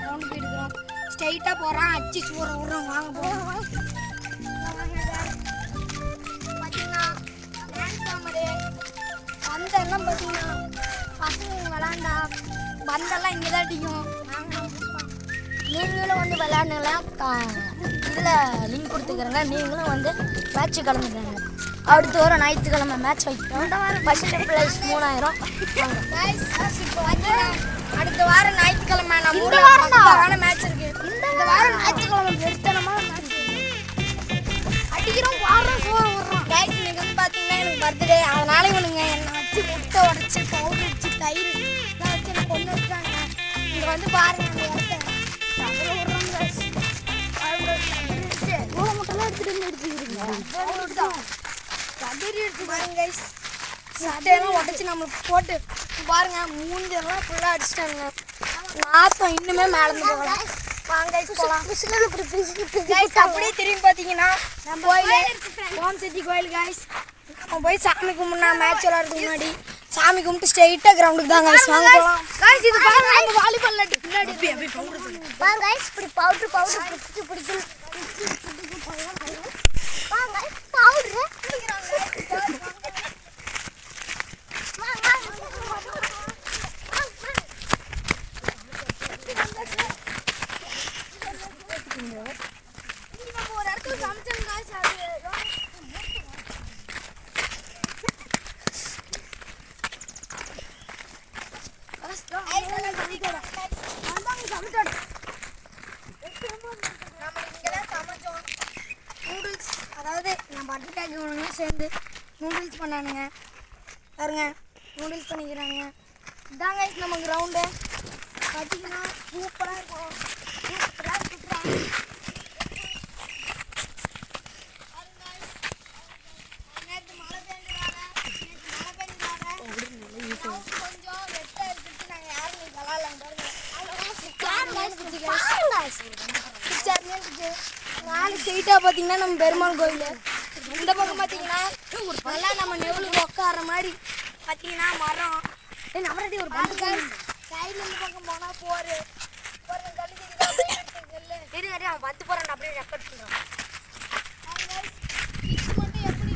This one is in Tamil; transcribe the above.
கிரவுண்ட் போயிட்டுக்கிறோம். ஸ்ட்ரைட்டாக போகிறான், அச்சு சூற விட்றோம். வாங்க போகிறோம். பார்த்தீங்கன்னா டிரான்ஸ்ஃபார்மரு பந்தெல்லாம் பார்த்தீங்கன்னா பசங்க விளாண்டா பந்தெல்லாம் இங்கே தான் அடிக்கும். நீங்களும் வந்து விளையாடுங்களாம் இதில் லிங்க் கொடுத்துக்கிறேங்க. நீங்களும் வந்து மேட்ச்சு கலந்துக்கிறாங்க. அடுத்த வாரம் ஞாயிற்றுக்கிழமை மேட்ச் வைக்கிறோம். First prize 3000. அடுத்த வாரம் ஞாயிற்றுக்கிழமை நம்ம ஊரில் மேட்ச் இருக்கு. இந்த வாரம் ஞாயிற்றுக்கிழமை எடுத்தனமாக மேட்ச் அடிக்கிறோம். வாரம் சோறு விடுறோம். கைஸ் இன்னைக்கு வந்து பார்த்தீங்கன்னா எனக்கு பர்த்டே, அதனால இவனுங்க என்னை வச்சு முட்டை உடச்சி பவுடர் வச்சு தயிர் எல்லாம் வச்சு எனக்கு கொண்டு வச்சாங்க. இங்கே வந்து பாருங்க சட்டையெல்லாம் உடச்சி நம்மளுக்கு போட்டு பாருங்க. மூஞ்செல்லாம் ஃபுல்லாக அடிச்சிட்டாங்க. நாத்தம் இன்னுமே மேலே போகலாம். வாங்க அப்படியே திரும்பி பார்த்தீங்கன்னா கோயில் ஓம் சக்தி கோயில் காய்ஸ். நம்ம போய் சாமி கும்பிட்னா மேட்ச் விளாடுறதுக்கு முன்னாடி சாமி கும்பிட்டு ஸ்ட்ரெயிட்டாக கிரவுண்டுக்கு தான் காய்ஸ். வாங்க போகலாம் காய்ஸ். இது பாருங்க நம்ம வாலிபால் பின்னாடி பாருங்க காய்ஸ். இப்படி பவுட்ரு பிடிக்கும் நூடுல்ஸ். அதாவது நம்ம அட்வர்டைஸ்மெண்ட்ல சேர்ந்து நூடுல்ஸ் பண்ணானுங்க பாருங்க. நூடுல்ஸ் பண்ணிக்கிறானுங்க. இதாங்க நம்ம கிரவுண்டு பார்த்தீங்கன்னா சூப்பராக இருக்கும். கொஞ்சம் வெட்டா இருக்கிறது நாங்கள் யாரும் விளாட்லாம் பாருங்க. 4 ஸ்ட்ரெயிட்டாக பார்த்தீங்கன்னா நம்ம பெருமாள் கோயில். இந்த பக்கம் பார்த்தீங்கன்னா நல்லா நம்ம நெவுளுக்கு உட்கார மாதிரி பார்த்தீங்கன்னா மரம். நம்மளடி ஒரு பந்து சைடில் இந்த பக்கம் போனால் போர் கல்லு அவன் பத்து போகிறான் அப்படியே ரெக்கார்ட் பண்ணுறான். மட்டும் எப்படி